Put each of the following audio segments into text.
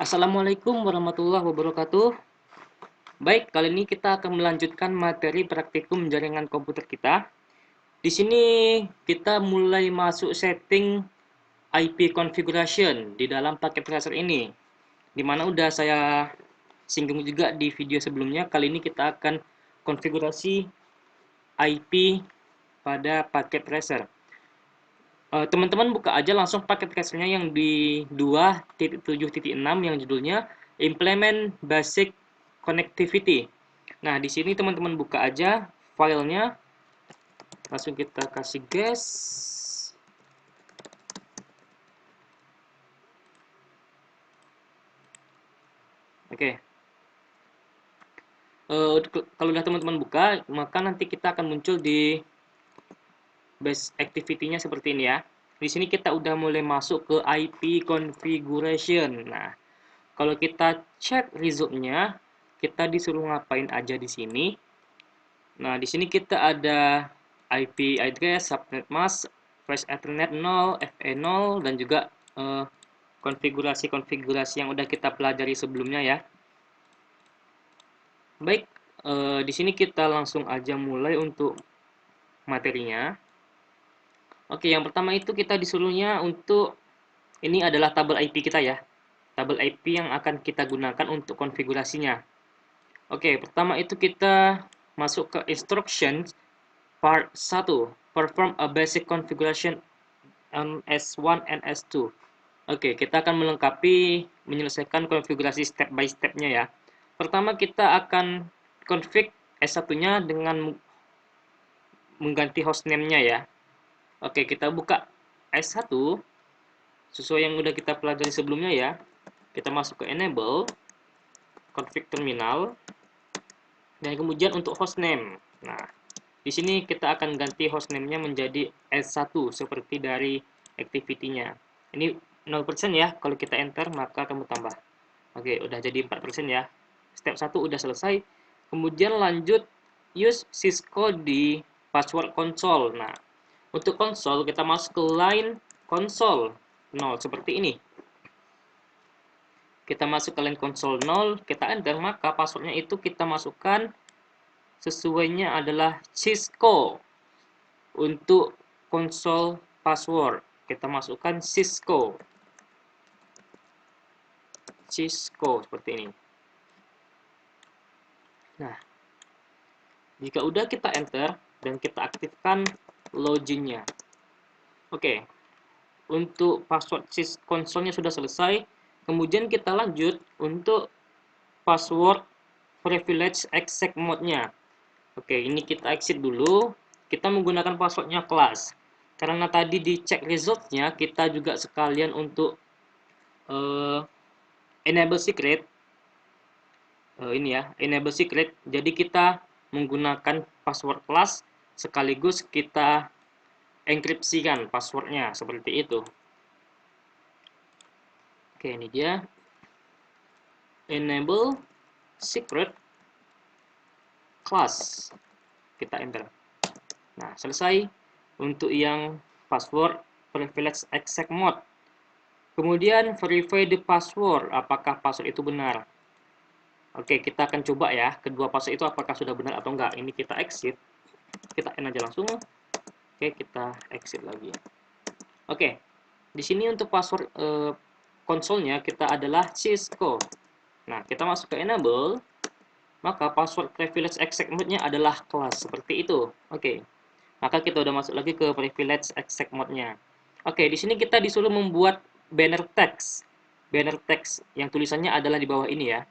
Assalamualaikum warahmatullahi wabarakatuh. Baik, kali ini kita akan melanjutkan materi praktikum jaringan komputer kita. Di sini kita mulai masuk setting IP configuration di dalam paket tracer ini. Di mana udah saya singgung juga di video sebelumnya. Kali ini kita akan konfigurasi IP pada paket tracer. Teman-teman buka aja langsung paket tracernya yang di 2.7.6 yang judulnya Implement Basic Connectivity. Nah, di sini teman-teman buka aja filenya. Langsung kita kasih gas. Oke. Kalau udah teman-teman buka, maka nanti kita akan muncul di base activity-nya seperti ini ya. Di sini kita udah mulai masuk ke IP configuration. Nah, kalau kita cek result-nya, kita disuruh ngapain aja di sini. Nah, di sini kita ada IP address, subnet mask, flash ethernet 0, FE 0, dan juga konfigurasi-konfigurasi yang udah kita pelajari sebelumnya ya. Baik, di sini kita langsung aja mulai untuk materinya. Oke, yang pertama itu kita disuruhnya untuk, ini adalah tabel IP kita ya. Tabel IP yang akan kita gunakan untuk konfigurasinya. Oke, pertama itu kita masuk ke instructions part 1. Perform a basic configuration on S1 and S2. Oke, kita akan menyelesaikan konfigurasi step by step-nya ya. Pertama kita akan config S1-nya dengan mengganti hostname-nya ya. Oke, kita buka S1 sesuai yang udah kita pelajari sebelumnya ya. Kita masuk ke enable, config terminal, dan kemudian untuk hostname. Nah, di sini kita akan ganti hostname-nya menjadi S1 seperti dari activity-nya. Ini 0% ya, kalau kita enter maka kamu tambah. Oke, udah jadi 4% ya. Step 1 udah selesai. Kemudian lanjut use Cisco di password console. Nah, untuk konsol kita masuk ke line console 0 seperti ini. Kita masuk ke line console 0, kita enter, maka passwordnya itu kita masukkan sesuainya adalah Cisco. Untuk konsol password kita masukkan Cisco seperti ini. Nah, jika udah kita enter dan kita aktifkan loginnya. Oke, untuk password konsolnya sudah selesai. Kemudian kita lanjut untuk password privilege exec mode-nya. Oke, ini kita exit dulu. Kita menggunakan passwordnya class. Karena tadi dicek resultnya, kita juga sekalian untuk enable secret. Ini ya, enable secret. Jadi kita menggunakan password class sekaligus kita enkripsikan passwordnya seperti itu. Oke, ini dia enable secret class, kita enter. Nah, selesai untuk yang password privilege exec mode. Kemudian verify the password, apakah password itu benar. Oke, kita akan coba ya, kedua password itu apakah sudah benar atau enggak. Ini kita exit, kita end aja langsung. Oke, kita exit lagi. Oke, di sini untuk password konsolnya kita adalah Cisco. Nah, kita masuk ke enable, maka password privilege exec mode-nya adalah class seperti itu. Oke, maka kita udah masuk lagi ke privilege exec mode-nya. Oke, di sini kita disuruh membuat banner text. Banner text yang tulisannya adalah di bawah ini ya.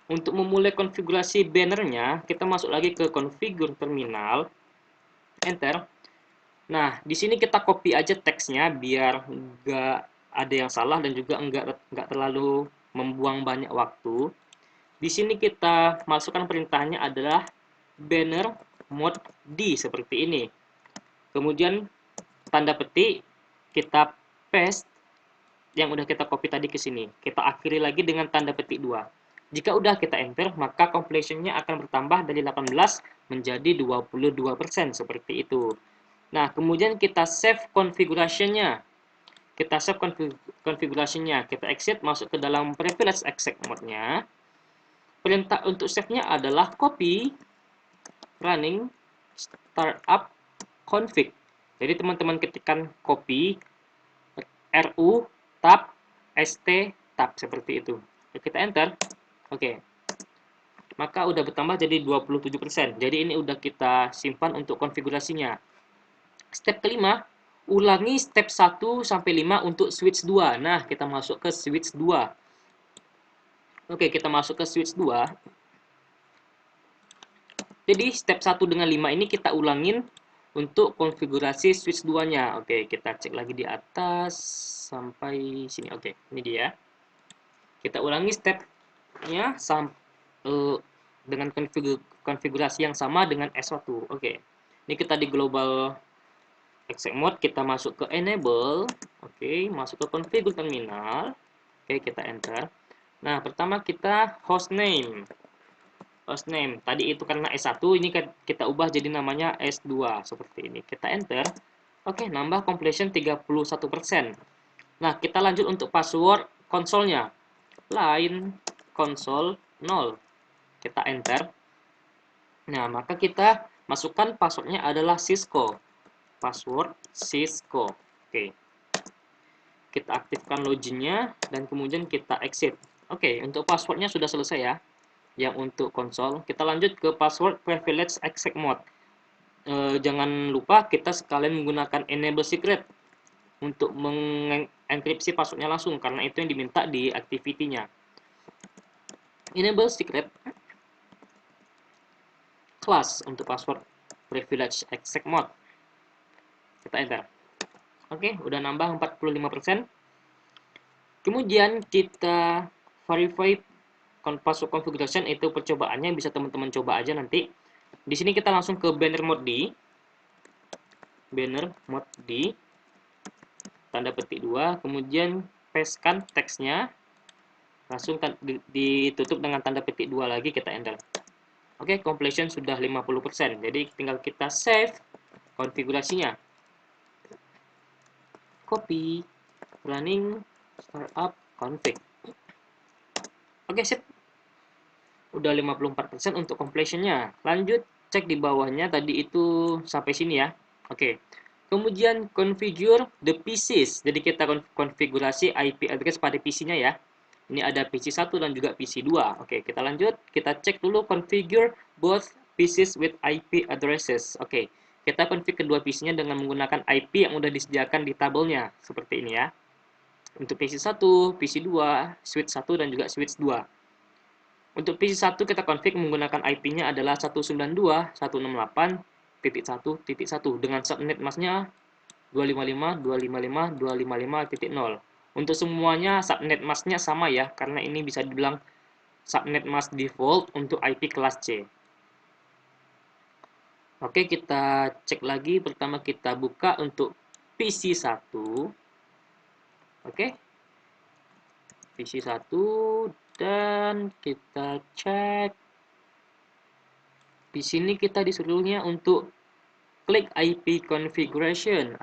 Untuk memulai konfigurasi bannernya, kita masuk lagi ke configure terminal, enter. Nah, di sini kita copy aja teksnya biar nggak ada yang salah dan juga nggak terlalu membuang banyak waktu. Di sini kita masukkan perintahnya adalah banner mode D seperti ini. Kemudian tanda petik kita paste yang udah kita copy tadi ke sini. Kita akhiri lagi dengan tanda petik 2. Jika udah kita enter, maka completion-nya akan bertambah dari 18 menjadi 22% seperti itu. Nah, kemudian kita save configuration-nya. kita save konfigurasinya. Kita exit, masuk ke dalam privilege exec mode-nya. Perintah untuk save-nya adalah copy running startup config. Jadi teman-teman ketikkan copy ru tab st tab seperti itu. Kita enter. Oke. Maka udah bertambah jadi 27%. Jadi ini udah kita simpan untuk konfigurasinya. Step kelima, ulangi step 1 sampai 5 untuk switch 2. Nah, kita masuk ke switch 2. Oke, kita masuk ke switch 2. Jadi step 1 dengan 5 ini kita ulangin untuk konfigurasi switch 2-nya. Oke, kita cek lagi di atas sampai sini. Oke, ini dia. Kita ulangi stepnya dengan konfigurasi yang sama dengan S1. Oke. Ini kita di global exec mode, kita masuk ke enable. Oke, masuk ke configure terminal. Oke, kita enter. Nah, pertama kita hostname. Hostname, tadi itu karena S1, ini kita ubah jadi namanya S2. Seperti ini. Kita enter. Oke, nambah completion 31%. Nah, kita lanjut untuk password konsolnya. Line console 0. Kita enter. Nah, maka kita masukkan passwordnya adalah Cisco. Password Cisco. Oke. Kita aktifkan loginnya dan kemudian kita exit. Oke, untuk passwordnya sudah selesai ya. Yang untuk konsol, kita lanjut ke password privilege exec mode. Jangan lupa kita sekalian menggunakan enable secret untuk mengenkripsi passwordnya langsung, karena itu yang diminta di activity-nya. Enable secret class untuk password privilege exec mode. Kita enter. Oke, udah nambah 45%. Kemudian kita verify password configuration, itu percobaannya bisa teman-teman coba aja nanti. Di sini kita langsung ke banner mode D, tanda petik 2, kemudian pastekan teksnya, langsung ditutup dengan tanda petik 2 lagi, kita enter. Oke, completion sudah 50%. Jadi tinggal kita save konfigurasinya. Copy running startup config. Oke, sip. Udah 54% untuk completion-nya. Lanjut, cek di bawahnya tadi itu sampai sini ya. Oke. Kemudian configure the PCs. Jadi kita konfigurasi IP address pada PC-nya ya. Ini ada PC 1 dan juga PC 2. Oke, kita lanjut. Kita cek dulu configure both PCs with IP addresses. Oke, kita configure kedua PC-nya dengan menggunakan IP yang udah disediakan di tabelnya. Seperti ini ya. Untuk PC 1, PC 2, switch 1 dan juga switch 2. Untuk PC 1 kita config menggunakan IP-nya adalah 192.168.1.1 dengan subnet mask-nya 255.255.255.0. Untuk semuanya subnet mask-nya sama ya, karena ini bisa dibilang subnet mask default untuk IP kelas C. Oke, kita cek lagi. Pertama kita buka untuk PC 1. Oke. PC 1 dan kita cek. Di sini kita disuruhnya untuk klik IP configuration.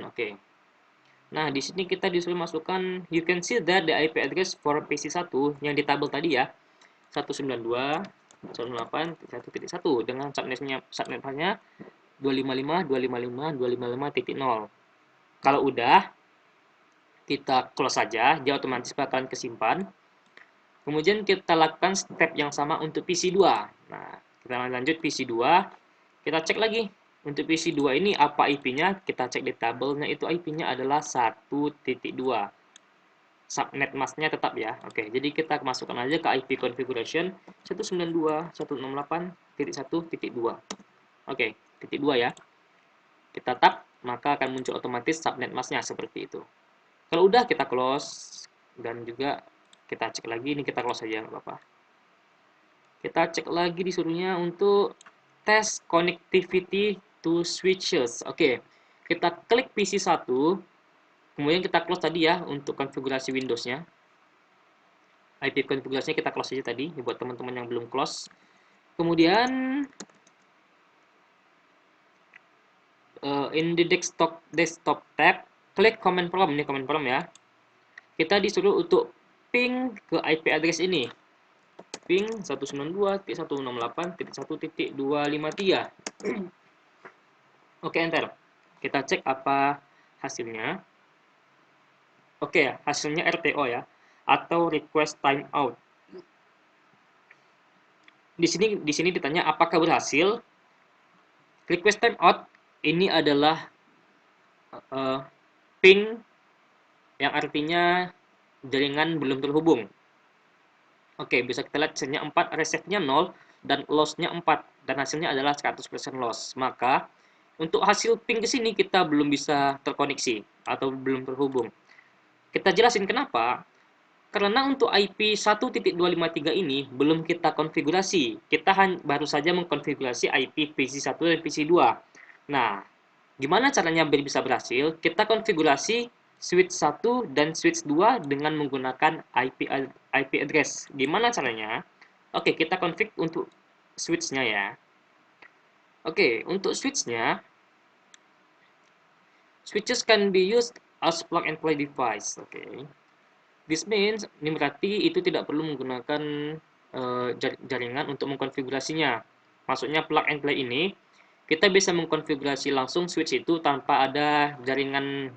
Oke. Nah, di sini kita disuruh masukkan, you can see that the IP address for PC 1 yang di tabel tadi ya, 192.168.1.1 dengan subnetnya 255.255.255.0. Kalau udah, kita close saja, dia otomatis bakalan kesimpan. Kemudian kita lakukan step yang sama untuk PC 2. Nah, kita lanjut PC 2, kita cek lagi. Untuk PC 2 ini apa IP-nya? Kita cek di tabelnya, itu IP-nya adalah 1.2. Subnet mask-nya tetap ya. Oke, jadi kita masukkan aja ke IP configuration 192.168.1.2. Oke, titik 2 ya. Kita tap, maka akan muncul otomatis subnet mask-nya seperti itu. Kalau udah, kita close dan juga kita cek lagi. Ini kita close aja, nggak apa-apa. Kita cek lagi disuruhnya untuk test connectivity to switches. Oke, kita klik PC 1, kemudian kita close tadi ya untuk konfigurasi Windows-nya. IP konfigurasinya kita close aja tadi, buat teman-teman yang belum close. Kemudian in the desktop tab, klik command prompt, ini command prompt ya. Kita disuruh untuk ping ke IP address ini. Ping 192.168.1.253. Oke, enter. Kita cek apa hasilnya. Oke, hasilnya RTO ya, atau request timeout. Di sini ditanya apakah berhasil. Request timeout ini adalah ping yang artinya jaringan belum terhubung. Oke, bisa kita lihat hasilnya 4, resetnya 0, dan loss-nya 4, dan hasilnya adalah 100% loss. Maka, untuk hasil ping ke sini kita belum bisa terkoneksi, atau belum terhubung. Kita jelasin kenapa. Karena untuk IP 1.253 ini belum kita konfigurasi. Kita baru saja mengkonfigurasi IP PC1 dan PC2. Nah, gimana caranya biar bisa berhasil? Kita konfigurasi switch 1 dan switch 2 dengan menggunakan IP address. Gimana caranya? Oke, kita config untuk switch-nya ya. Oke, untuk switch-nya, switches can be used as plug and play device. Oke. This means, ini berarti itu tidak perlu menggunakan jaringan untuk mengkonfigurasinya. Maksudnya plug and play ini, kita bisa mengkonfigurasi langsung switch itu tanpa ada jaringan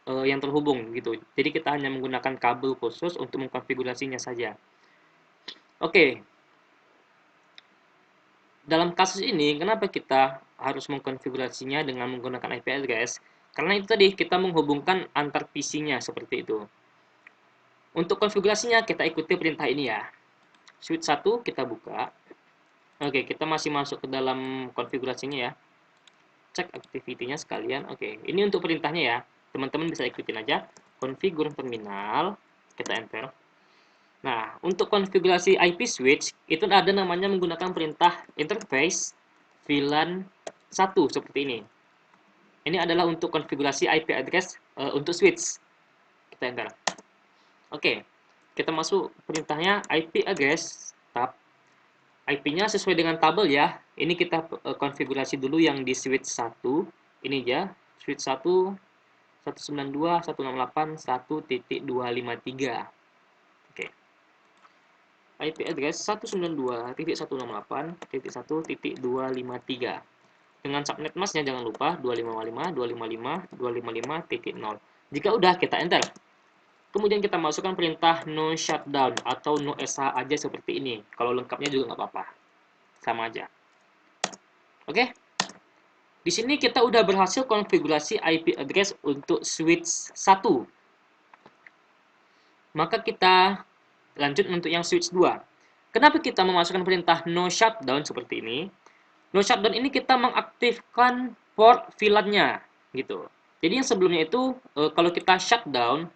yang terhubung gitu. Jadi kita hanya menggunakan kabel khusus untuk mengkonfigurasinya saja. Oke. Dalam kasus ini, kenapa kita harus mengkonfigurasinya dengan menggunakan IP address? Karena itu tadi kita menghubungkan antar PC-nya seperti itu. Untuk konfigurasinya kita ikuti perintah ini ya. Switch 1 kita buka. Oke, kita masih masuk ke dalam konfigurasinya ya. Cek activity-nya sekalian. Oke, ini untuk perintahnya ya. Teman-teman bisa ikutin aja. Configure terminal, kita enter. Nah, untuk konfigurasi IP switch itu ada namanya menggunakan perintah interface VLAN 1 seperti ini. Ini adalah untuk konfigurasi IP address untuk switch. Kita enter. Oke, kita masuk perintahnya IP address tab. IP-nya sesuai dengan tabel ya. Ini kita konfigurasi dulu yang di switch 1. Ini aja, switch 1 192.168.1.253. Oke. IP address 192.168.1.253. Dengan subnet masknya jangan lupa 255.255.255.0. Jika udah, kita enter. Kemudian kita masukkan perintah no shutdown atau no SH aja seperti ini. Kalau lengkapnya juga nggak apa-apa. Sama aja. Oke. Di sini kita udah berhasil konfigurasi IP address untuk switch 1. Maka kita lanjut untuk yang switch 2. Kenapa kita memasukkan perintah no shutdown seperti ini? No shutdown ini kita mengaktifkan port VLAN-nya gitu. Jadi yang sebelumnya itu kalau kita shutdown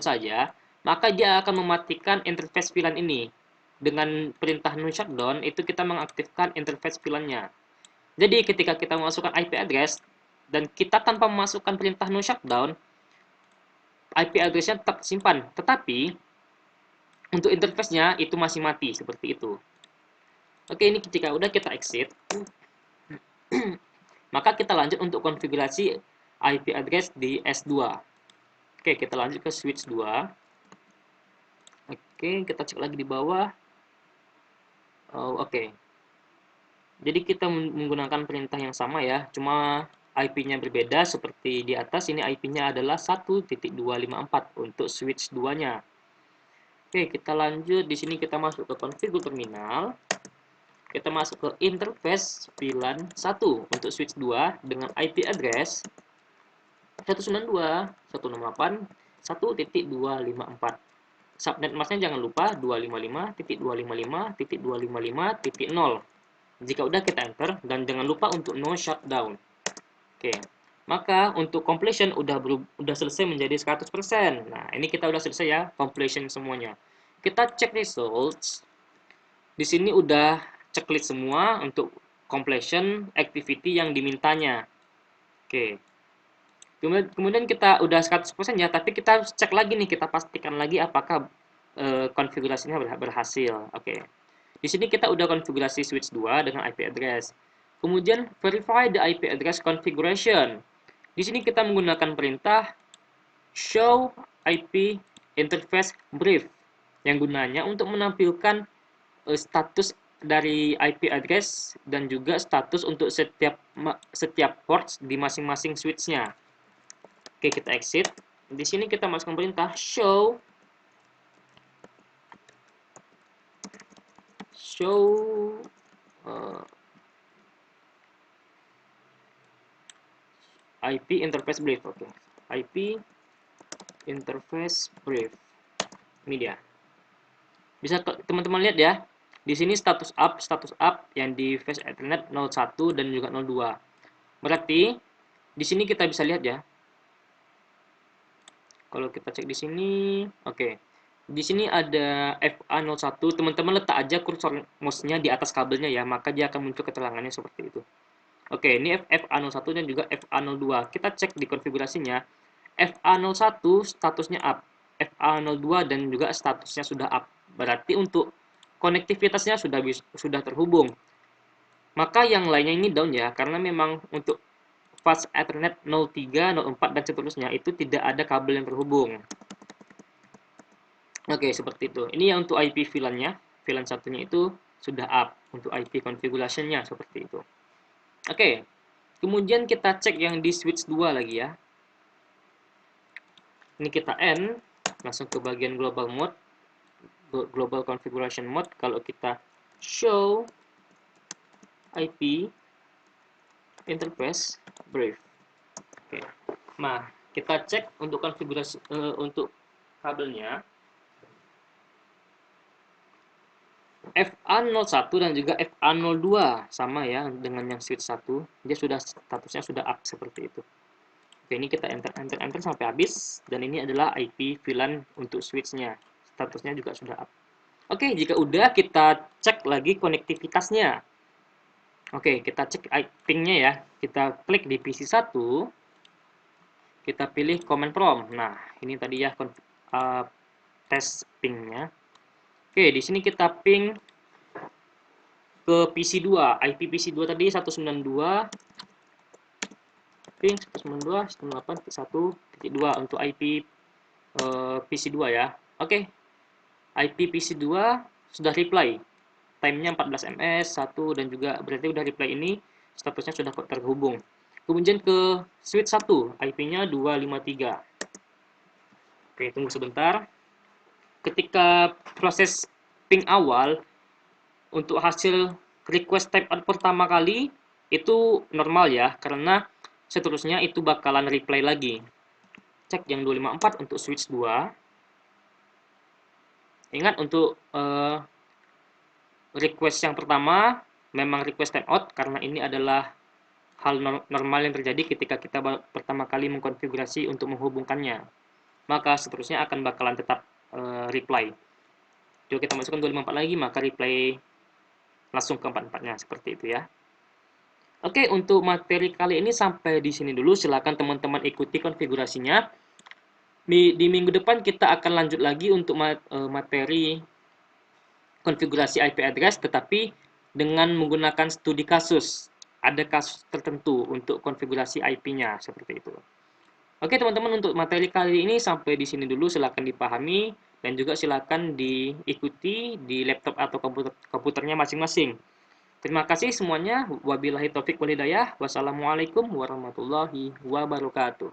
saja, maka dia akan mematikan interface VLAN ini. Dengan perintah no shutdown itu kita mengaktifkan interface VLAN-nya. Jadi ketika kita memasukkan IP address dan kita tanpa memasukkan perintah no shutdown, IP address-nya tetap simpan, tetapi untuk interface-nya itu masih mati seperti itu. Oke, ini ketika udah kita exit, maka kita lanjut untuk konfigurasi IP address di S2. Oke, kita lanjut ke switch 2. Oke, kita cek lagi di bawah. Oke. Jadi kita menggunakan perintah yang sama ya, cuma IP-nya berbeda seperti di atas. Ini IP-nya adalah 1.254 untuk switch 2-nya. Oke, kita lanjut. Di sini kita masuk ke configure terminal. Kita masuk ke interface VLAN 1 untuk switch 2 dengan IP address 192.168.1.254. Subnet masknya jangan lupa 255.255.255.0. Jika udah, kita enter dan jangan lupa untuk no shutdown. Oke. Maka untuk completion udah selesai menjadi 100%. Nah, ini kita udah selesai ya completion semuanya. Kita cek results. Di sini udah checklist semua untuk completion activity yang dimintanya. Oke. Kemudian kita udah 100% ya, tapi kita harus cek lagi nih, kita pastikan lagi apakah konfigurasinya berhasil. Oke. Di sini kita udah konfigurasi switch 2 dengan IP address. Kemudian verify the IP address configuration. Di sini kita menggunakan perintah show IP interface brief yang gunanya untuk menampilkan status dari IP address dan juga status untuk setiap ports di masing-masing switch-nya. Oke, kita exit. Di sini kita masukkan perintah show IP interface brief. Oke, IP interface brief. Ini dia. Bisa teman-teman lihat ya. Di sini status up yang di Flash Ethernet 01 dan juga 02. Berarti di sini kita bisa lihat ya. Kalau kita cek di sini, oke. Di sini ada FA01, teman-teman letak aja kursor mouse-nya di atas kabelnya ya, maka dia akan muncul keterangannya seperti itu. Oke, ini FA01 dan juga FA02. Kita cek di konfigurasinya. FA01 statusnya up, FA02 dan juga statusnya sudah up. Berarti untuk konektivitasnya sudah terhubung. Maka yang lainnya ini down ya, karena memang untuk Fast Ethernet 03, 04 dan seterusnya itu tidak ada kabel yang terhubung. Oke, seperti itu. Ini yang untuk IP VLAN-nya. VLAN satunya itu sudah up untuk IP configuration-nya seperti itu. Oke. Kemudian kita cek yang di switch 2 lagi ya. Ini kita end, langsung ke bagian global mode, global configuration mode. Kalau kita show IP interface brief. Oke. Nah, kita cek untuk konfigurasi untuk kabelnya. FA01 dan juga FA02 sama ya dengan yang switch 1. Dia statusnya sudah up seperti itu. Oke, ini kita enter sampai habis dan ini adalah IP VLAN untuk switch-nya. Statusnya juga sudah up. Oke, jika udah kita cek lagi konektivitasnya. Oke, kita cek ping-nya ya. Kita klik di PC1. Kita pilih command prompt. Nah, ini tadi ya tes ping-nya. Oke, di sini kita ping ke PC2. IP PC2 tadi 192 ping 192.168.1.2 untuk IP PC2 ya. Oke. IP PC2 sudah reply. Time-nya 14 ms, 1 dan juga berarti udah reply ini statusnya sudah terhubung. Kemudian ke switch 1, IP-nya 253. Oke, tunggu sebentar. Ketika proses ping awal untuk hasil request timeout pertama kali itu normal ya, karena seterusnya itu bakalan reply lagi. Cek yang 254 untuk switch 2. Ingat untuk request yang pertama memang request timeout karena ini adalah hal normal yang terjadi ketika kita pertama kali mengkonfigurasi untuk menghubungkannya. Maka seterusnya akan bakalan tetap reply. Jika kita masukkan 254 lagi, maka reply langsung ke 44-nya seperti itu ya. Oke, untuk materi kali ini sampai di sini dulu. Silakan teman-teman ikuti konfigurasinya. Di minggu depan kita akan lanjut lagi untuk materi konfigurasi IP address, tetapi dengan menggunakan studi kasus. Ada kasus tertentu untuk konfigurasi IP-nya, seperti itu. Oke teman-teman, untuk materi kali ini sampai di sini dulu. Silakan dipahami dan juga silakan diikuti di laptop atau komputernya masing-masing. Terima kasih semuanya. Wabillahi taufik walhidayah. Wassalamualaikum warahmatullahi wabarakatuh.